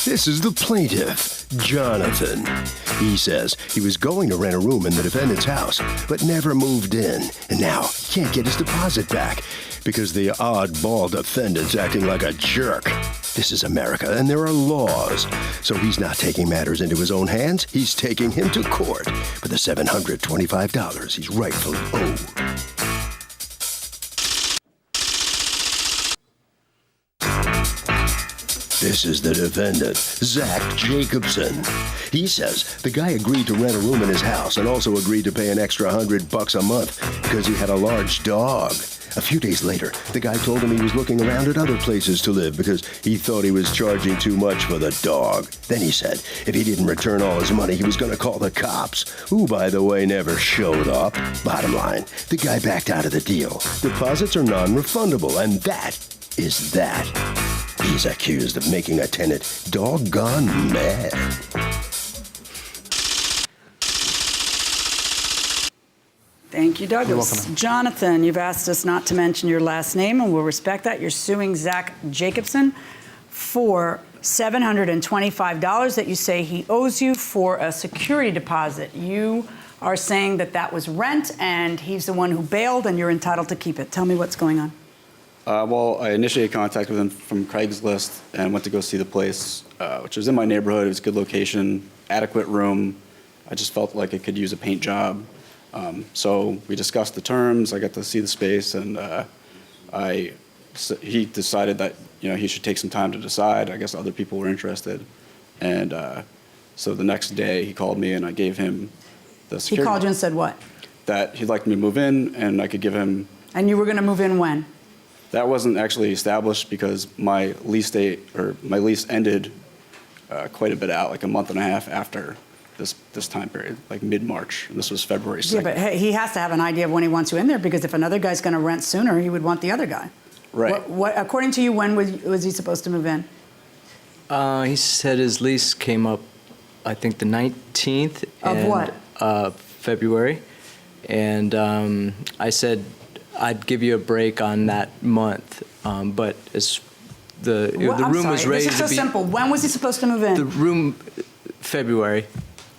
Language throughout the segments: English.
This is the plaintiff, Jonathan. He says he was going to rent a room in the defendant's house, but never moved in, and now he can't get his deposit back because the oddball defendant's acting like a jerk. This is America, and there are laws. So he's not taking matters into his own hands. He's taking him to court for the $725 he's rightfully owed. This is the defendant, Zach Jacobson. He says the guy agreed to rent a room in his house and also agreed to pay an extra $100 a month because he had a large dog. A few days later, the guy told him he was looking around at other places to live because he thought he was charging too much for the dog. Then he said if he didn't return all his money, he was going to call the cops, who, by the way, never showed up. Bottom line, the guy backed out of the deal. Deposits are non-refundable, and that is that. He's accused of making a tenant doggone mad. Thank you, Douglas. Jonathan, you've asked us not to mention your last name, and we'll respect that. You're suing Zach Jacobson for $725 that you say he owes you for a security deposit. You are saying that that was rent, and he's the one who bailed, and you're entitled to keep it. Tell me what's going on. Well, I initiated contact with him from Craigslist and went to go see the place, which was in my neighborhood. It was a good location, adequate room. I just felt like it could use a paint job. So we discussed the terms. I got to see the space, and he decided that he should take some time to decide. I guess other people were interested, and so the next day he called me, and I gave him the security. He called you and said what? That he'd like me to move in, and I could give him. And you were going to move in when? That wasn't actually established because my lease ended quite a bit out, like a month and a half after this time period, like mid-March. And this was February 2nd. Yeah, but hey, he has to have an idea of when he wants you in there, because if another guy's going to rent sooner, he would want the other guy. Right. What according to you, when was he supposed to move in? He said his lease came up, I think, the 19th. Of what? February. And I said I'd give you a break on that month, but as the room was ready to be. This is so simple. When was he supposed to move in? The room, February.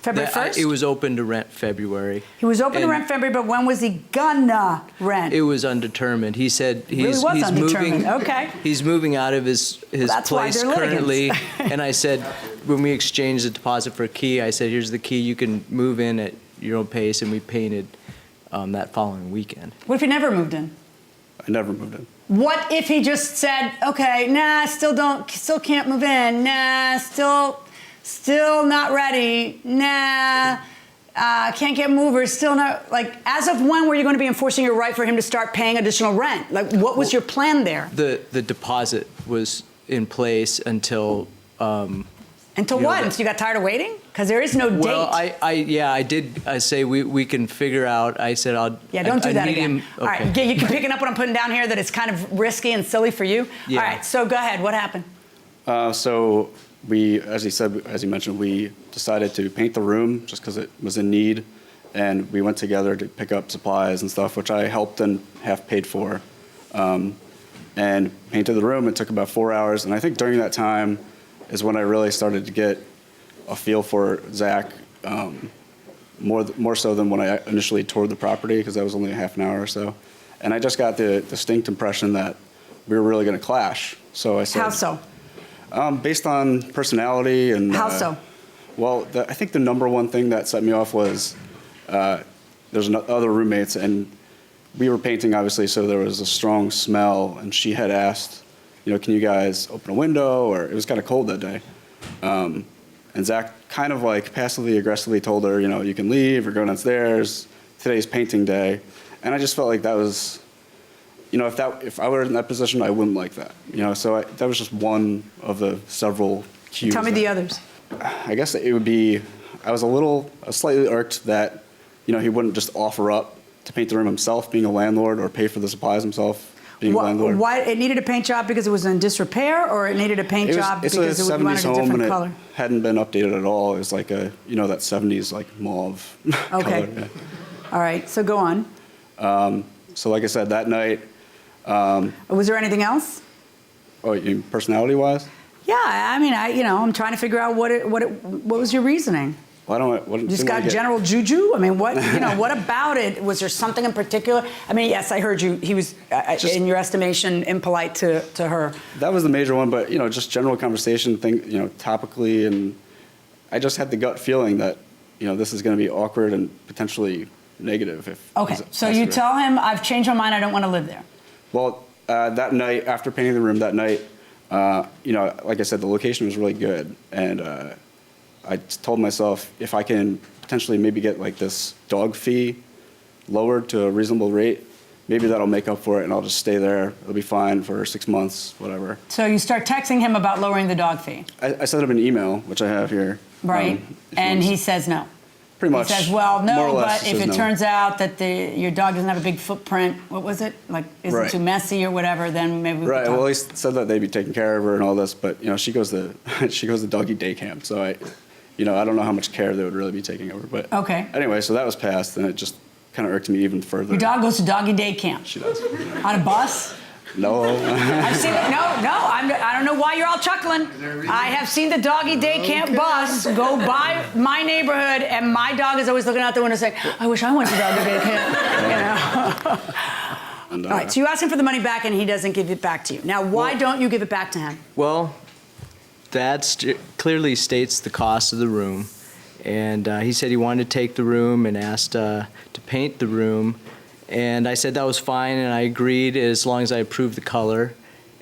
February 1st? It was open to rent February. He was open to rent February, but when was he gonna rent? It was undetermined. He said he's undetermined. moving. Okay. He's moving out of his place currently, and I said when we exchanged the deposit for a key, I said here's the key. You can move in at your own pace, and we painted that following weekend. What if he never moved in? I never moved in. What if he just said, okay, nah, still can't move in, nah, still not ready, nah, can't get movers, still not, like, as of when were you going to be enforcing your right for him to start paying additional rent? Like, what was your plan there? The deposit was in place until until what? Until you got tired of waiting? Because there is no date. Well, I did. I say we can figure out. I said I'll. Yeah, don't do that again. Okay. All right, you can picking up what I'm putting down here that it's kind of risky and silly for you. Yeah. All right, so go ahead. What happened? So we, as he mentioned, we decided to paint the room just because it was in need, and we went together to pick up supplies and stuff, which I helped and half paid for, and painted the room. It took about 4 hours, and I think during that time is when I really started to get a feel for Zach, more so than when I initially toured the property, because that was only a half an hour or so. And I just got the distinct impression that we were really going to clash. So I said, how so? Based on personality and. How so? Well, I think the number one thing that set me off was there's other roommates, and we were painting, obviously, so there was a strong smell, and she had asked, can you guys open a window? Or it was kind of cold that day. And Zach kind of like passively aggressively told her, you can leave or go downstairs. Today's painting day. And I just felt like that was, if I were in that position, I wouldn't like that. So that was just one of the several cues. Tell me the others. I guess it would be, I was slightly irked that, he wouldn't just offer up to paint the room himself, being a landlord, or pay for the supplies himself. Why it needed a paint job because it was in disrepair, or it needed a paint job because you wanted a different color? Hadn't been updated at all. It was like that 70s like mauve okay. color. Yeah. All right, so go on. So like I said, that night. Was there anything else? Oh, you mean personality-wise? Yeah, I mean, I'm trying to figure out what was your reasoning? Well, You just got general juju? I mean, what what about it? Was there something in particular? I mean, yes, I heard you. He was, in your estimation, impolite to her. That was the major one, but just general conversation thing, topically, and I just had the gut feeling that this is going to be awkward and potentially negative. Okay, so you tell him, I've changed my mind. I don't want to live there. Well, that night after painting the room, like I said, the location was really good, and I told myself if I can potentially maybe get like this dog fee lowered to a reasonable rate, maybe that'll make up for it, and I'll just stay there. It'll be fine for 6 months, whatever. So you start texting him about lowering the dog fee. I sent him an email, which I have here. Right, and he says no. Pretty much. He says, well, no, but if it no. turns out that your dog doesn't have a big footprint, what was it? Like, isn't Right. too messy or whatever, then maybe we Right, could talk. well, he said that they'd be taking care of her and all this, but, she goes to doggy day camp, so I don't know how much care they would really be taking of her, but. Okay. Anyway, so that was passed, and it just kind of irked me even further. Your dog goes to doggy day camp? She does. On a bus? No. I've seen it. No, I don't know why you're all chuckling. I have seen the doggy day camp bus go by my neighborhood, and my dog is always looking out the window saying, I wish I went to doggy day camp. And, All right, so you ask him for the money back, and he doesn't give it back to you. Now, why don't you give it back to him? Well, that clearly states the cost of the room. And he said he wanted to take the room and asked to paint the room. And I said that was fine, and I agreed as long as I approved the color.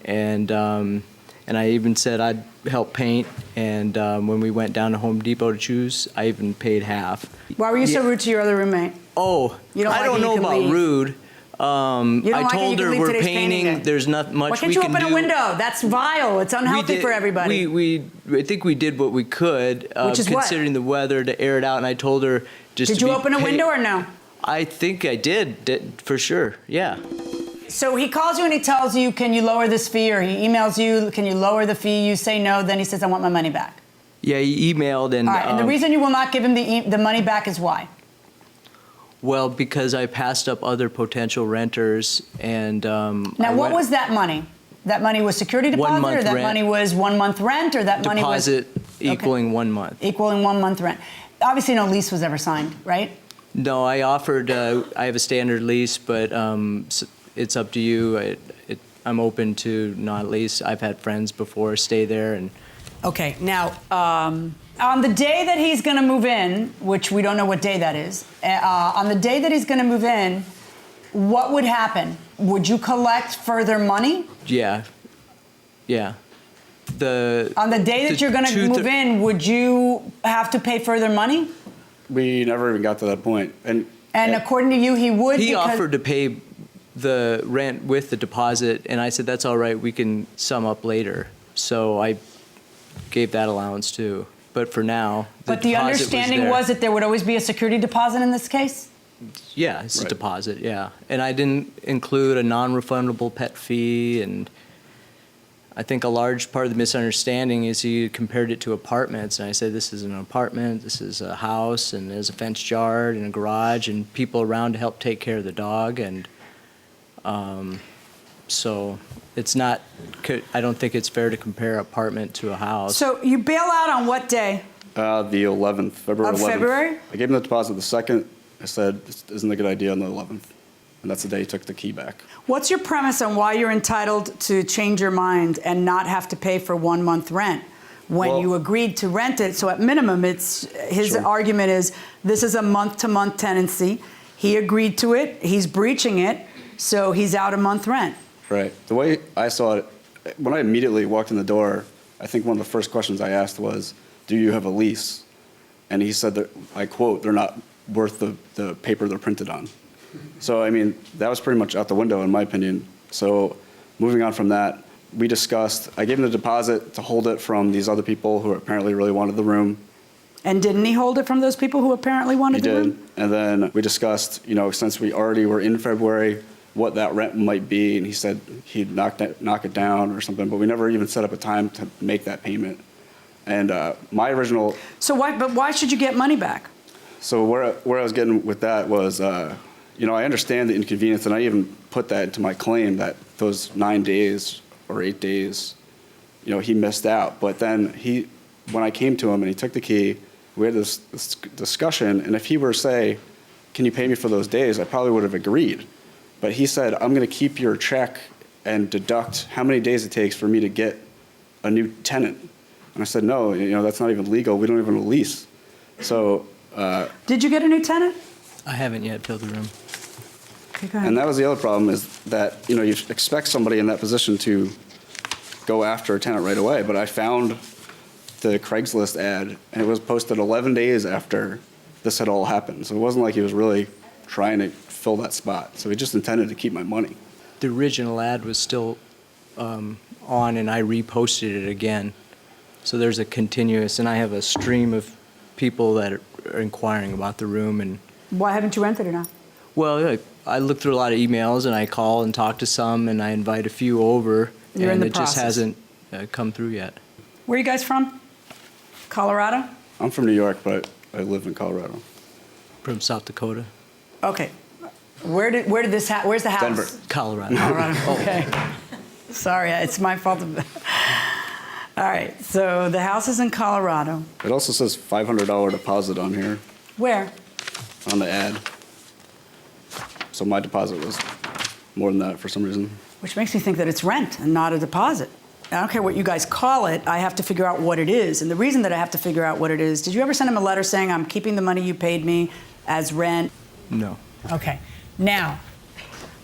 And I even said I'd help paint. And when we went down to Home Depot to choose, I even paid half. Why were you so rude to your other roommate? Oh, You don't I like don't it, you know can about leave. rude. I like it, told you can her leave we're today's painting painting. day. There's not much Why can't we you can open do. a window? That's vile. It's unhealthy for everybody. I think we did what we could, Which is what? considering the weather, to air it out. And I told her just. Did you open a window or no? I think I did for sure. Yeah. So he calls you and he tells you, can you lower this fee? Or he emails you, can you lower the fee? You say no. Then he says, I want my money back. Yeah, he emailed and. All right, and the reason you will not give him the money back is why? Well, because I passed up other potential renters and. Now, what was that money? That money was security deposit, 1 month or that rent. money was 1 month rent, or that money was Deposit equaling 1 month. equaling 1 month rent? Obviously, no lease was ever signed, right? No, I offered. I have a standard lease, but it's up to you. I'm open to non-lease. I've had friends before stay there, and. Okay. Now, on the day that he's going to move in, which we don't know what day that is, on the day that he's going to move in, what would happen? Would you collect further money? Yeah. Yeah. On the day that you're going to move in, would you have to pay further money? We never even got to that point. And according to you, he would. He offered to pay the rent with the deposit, and I said, that's all right, we can sum up later. So I gave that allowance too. But for now, But the understanding was that there would always be a security deposit in this case? Yeah, it's Right. a deposit, yeah. And I didn't include a non-refundable pet fee, and I think a large part of the misunderstanding is he compared it to apartments, and I said this is an apartment, this is a house, and there's a fenced yard and a garage and people around to help take care of the dog, and so it's not, I don't think it's fair to compare apartment to a house. So you bail out on what day? the 11th, February 11th. Of February? I gave him the deposit the 2nd. I said, this isn't a good idea on the 11th. And that's the day he took the key back. What's your premise on why you're entitled to change your mind and not have to pay for 1 month rent when Well- you agreed to rent it? So at minimum, it's his Sure. argument is this is a month-to-month tenancy. He agreed to it. He's breaching it, so he's out a month rent. Right. The way I saw it, when I immediately walked in the door, I think one of the first questions I asked was, do you have a lease? And he said that, I quote, they're not worth the paper they're printed on. So, I mean, that was pretty much out the window in my opinion. So moving on from that, we discussed, I gave him the deposit to hold it from these other people who apparently really wanted the room. And didn't he hold it from those people who apparently He wanted the did. room? And then we discussed, since we already were in February, what that rent might be. And he said he'd knock it down or something, but we never even set up a time to make that payment. And my original... So why should you get money back? So where I was getting with that was, I understand the inconvenience, and I even put that into my claim that those 9 days or 8 days he missed out. But then when I came to him and he took the key, we had this discussion, and if he were to say, can you pay me for those days, I probably would have agreed. But he said, I'm going to keep your check and deduct how many days it takes for me to get a new tenant. And I said, no, that's not even legal. We don't even have a lease. So. Did you get a new tenant? I haven't yet filled the room. Okay, go ahead. And that was the other problem, is that, you expect somebody in that position to go after a tenant right away. But I found the Craigslist ad, and it was posted 11 days after this had all happened. So it wasn't like he was really trying to fill that spot. So he just intended to keep my money. The original ad was still on, and I reposted it again. So there's a continuous, and I have a stream of people that are inquiring about the room. And Why haven't you rented it now? well, I look through a lot of emails, and I call and talk to some, and I invite a few over, You're in and the it just process. hasn't come through yet. Where are you guys from? Colorado? I'm from New York, but I live in Colorado. From South Dakota, Okay. Where's the house? Denver. Colorado. Colorado, okay. Sorry, it's my fault. All right, so the house is in Colorado. It also says $500 deposit on here, Where? on the ad. So my deposit was more than that for some reason. Which makes me think that it's rent and not a deposit. I don't care what you guys call it, I have to figure out what it is. And the reason that I have to figure out what it is, did you ever send him a letter saying, I'm keeping the money you paid me as rent? No. Okay. Now,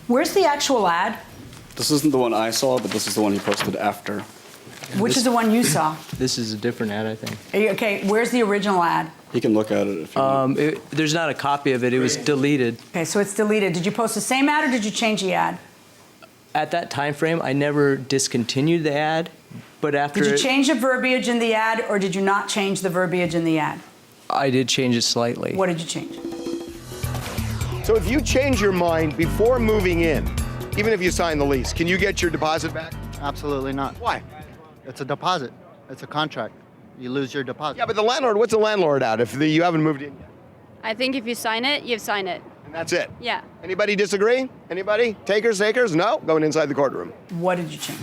where's the actual ad? This isn't the one I saw, but this is the one he posted after. Which is the one you saw? This is a different ad, I think. Okay, where's the original ad? He can look at it if you want. There's not a copy of it. It was deleted. Okay, so it's deleted. Did you post the same ad or did you change the ad? At that time frame, I never discontinued the ad, but after Did you it, change the verbiage in the ad or did you not change the verbiage in the ad? I did change it slightly. What did you change? So if you change your mind before moving in, even if you sign the lease, can you get your deposit back? Absolutely not. Why? It's a deposit. It's a contract. You lose your deposit. Yeah, but the landlord, what's the landlord out if you haven't moved in yet? I think if you sign it, you've signed it. And that's it? Yeah. Anybody disagree? Anybody? Takers? No? Going inside the courtroom. What did you change?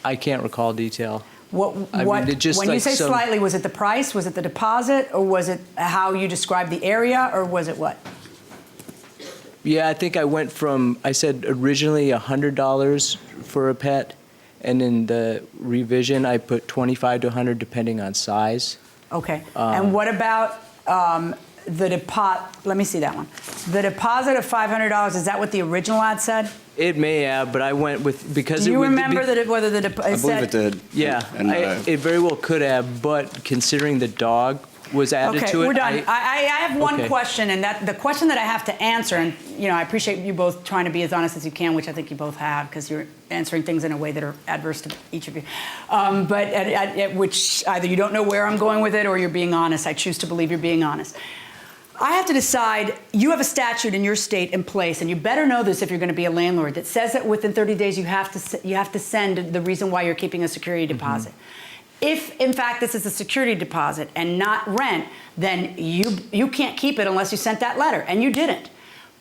I can't recall detail. When it just you like say some- slightly, was it the price, was it the deposit, or was it how you described the area, or was it what? Yeah, I think I said originally $100 for a pet, and in the revision, I put $25 to $100 depending on size. Okay. And what about the deposit? Let me see that one. The deposit of $500, is that what the original ad said? It may have, but I went with, because Do it you would remember be, whether the deposit I believe it did. Yeah, And, it very well could have, but considering the dog was added Okay, to it. we're done. I have one Okay. question, and the question that I have to answer, and I appreciate you both trying to be as honest as you can, which I think you both have, because you're answering things in a way that are adverse to each of you. But at which either you don't know where I'm going with it, or you're being honest. I choose to believe you're being honest. I have to decide, you have a statute in your state in place, and you better know this if you're going to be a landlord, that says that within 30 days you have to send the reason why you're keeping a security deposit. If, in fact, this is a security deposit and not rent, then you can't keep it unless you sent that letter, and you didn't.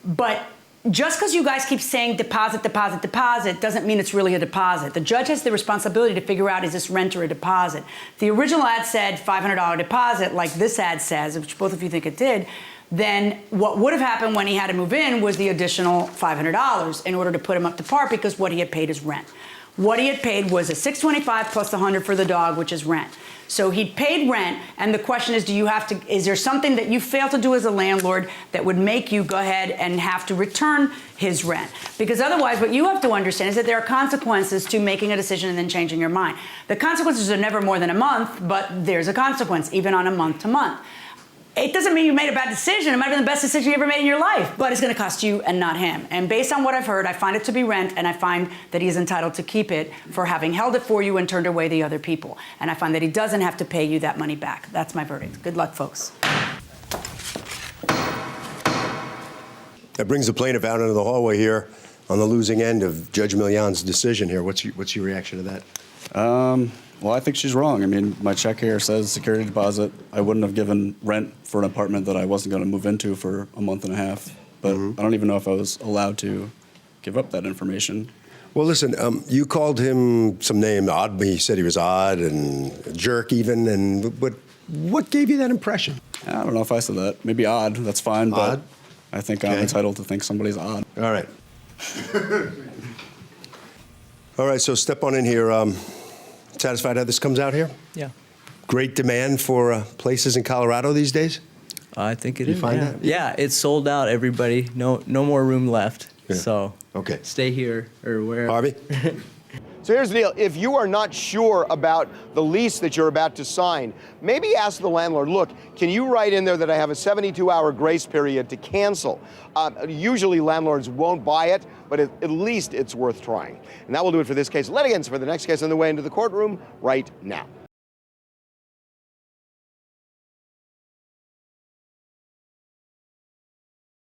But just because you guys keep saying deposit, deposit, deposit doesn't mean it's really a deposit. The judge has the responsibility to figure out, is this rent or a deposit? The original ad said $500 deposit, like this ad says, which both of you think it did. Then what would have happened when he had to move in was the additional $500 in order to put him up to par, because what he had paid is rent. What he had paid was a $625 plus the $100 for the dog, which is rent. So he paid rent, and the question is, is there something that you fail to do as a landlord that would make you go ahead and have to return his rent? Because otherwise, what you have to understand is that there are consequences to making a decision and then changing your mind. The consequences are never more than a month, but there's a consequence, even on a month-to-month. It doesn't mean you made a bad decision. It might have been the best decision you ever made in your life, but it's going to cost you and not him. And based on what I've heard, I find it to be rent, and I find that he is entitled to keep it for having held it for you and turned away the other people. And I find that he doesn't have to pay you that money back. That's my verdict. Good luck, folks. That brings the plaintiff out into the hallway here on the losing end of Judge Million's decision here. What's your reaction to that? Well, I think she's wrong. I mean, my check here says security deposit. I wouldn't have given rent for an apartment that I wasn't going to move into for a month and a half. But I don't even know if I was allowed to give up that information. Well, listen, you called him some name, odd. He said he was odd and a jerk even. But what gave you that impression? I don't know if I said that. Maybe odd. That's fine. Odd? But I think I'm entitled to think somebody's odd. All right. All right, so step on in here. Satisfied how this comes out here? Yeah. Great demand for places in Colorado these days? I think it You is. find yeah. that? Yeah, it's sold out, everybody. No more room left. Yeah. So Okay. stay here or wherever. Harvey? So here's the deal. If you are not sure about the lease that you're about to sign, maybe ask the landlord, look, can you write in there that I have a 72-hour grace period to cancel? Usually landlords won't buy it, but at least it's worth trying. And that will do it for this case. Litigants for the next case on the way into the courtroom right now.